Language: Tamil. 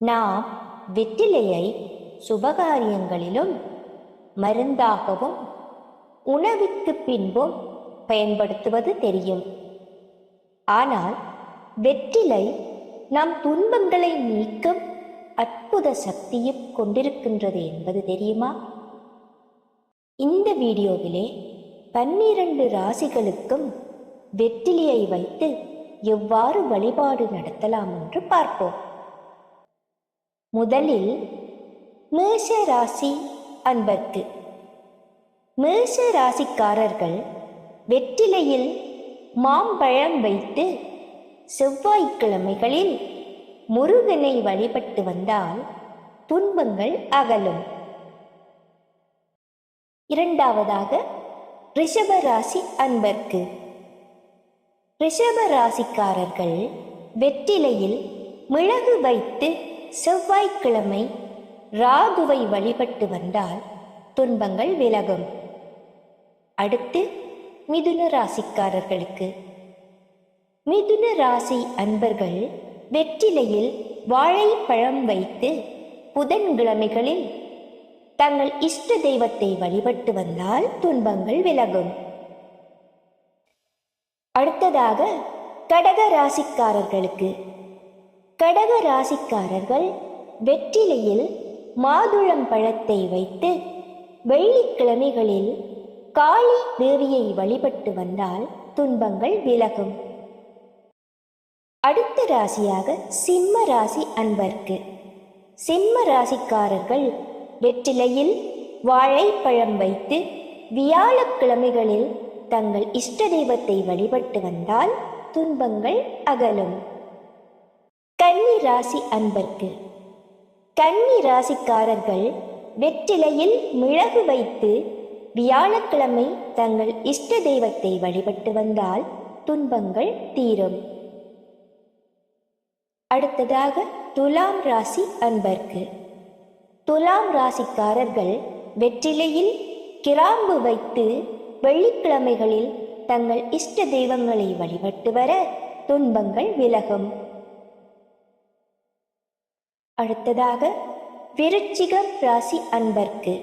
நாம் வெற்றிலையை சுபகாரியங்களிலும் மருந்தாகவும் உணவுக்கு பின்பும் பயன்படுத்துவது தெரியும். ஆனால் வெற்றிலை நம் துன்பங்களை நீக்கும் அற்புத சக்தியும் கொண்டிருக்கின்றது என்பது தெரியுமா? இந்த வீடியோவிலே 12 ராசிகளுக்கும் வெற்றிலையை வைத்து எவ்வாறு வழிபாடு நடத்தலாம் என்று பார்ப்போம். முதலில் மேஷ ராசி அன்பர்க்கு. மேஷ ராசிக்காரர்கள் வெற்றிலையில் மாம்பழம் வைத்து செவ்வாய்க்கிழமைகளில் முருகனை வழிபட்டு வந்தால் துன்பங்கள் அகலும். இரண்டாவதாக ரிஷப ராசி அன்பர்க்கு. ரிஷப ராசிக்காரர்கள் வெற்றிலையில் மிளகு வைத்து செவ்வாய்க்கிழமை ராகுவை வழிபட்டு வந்தால் துன்பங்கள் விலகும். அடுத்து மிதுன ராசிக்காரர்களுக்கு. மிதுன ராசி அன்பர்கள் வெற்றிலையில் வாழைப்பழம் வைத்து புதன்கிழமைகளில் தங்கள் இஷ்ட தெய்வத்தை வழிபட்டு வந்தால் துன்பங்கள் விலகும். அடுத்ததாக கடக ராசிக்காரர்களுக்கு. கடக ராசிக்காரர்கள் வெற்றிலையில் மாதுளம் பழத்தை வைத்து வெள்ளிக்கிழமைகளில் காளி தேவியை வழிபட்டு வந்தால் துன்பங்கள் விலகும். அடுத்த ராசியாக சிம்ம ராசி அன்பர்க்கு. சிம்ம ராசிக்காரர்கள் வெற்றிலையில் வாழைப்பழம் வைத்து வியாழக்கிழமைகளில் தங்கள் இஷ்ட தெய்வத்தை வழிபட்டு வந்தால் துன்பங்கள் அகலும். கன்னி ராசி அன்பர்க்கு. கன்னி ராசிக்காரர்கள் வெற்றிலையில் மிளகு வைத்து வியாழக்கிழமை தங்கள் இஷ்ட தெய்வத்தை வழிபட்டு வந்தால் துன்பங்கள் தீரும். அடுத்ததாக துலாம் ராசி அன்பர்க்கு. துலாம் ராசிக்காரர்கள் வெற்றிலையில் கிராம்பு வைத்து வெள்ளிக்கிழமைகளில் தங்கள் இஷ்ட தெய்வங்களை வழிபட்டு வர துன்பங்கள் விலகும். அடுத்ததாக விருச்சிகம் ராசி அன்பர்க்கு.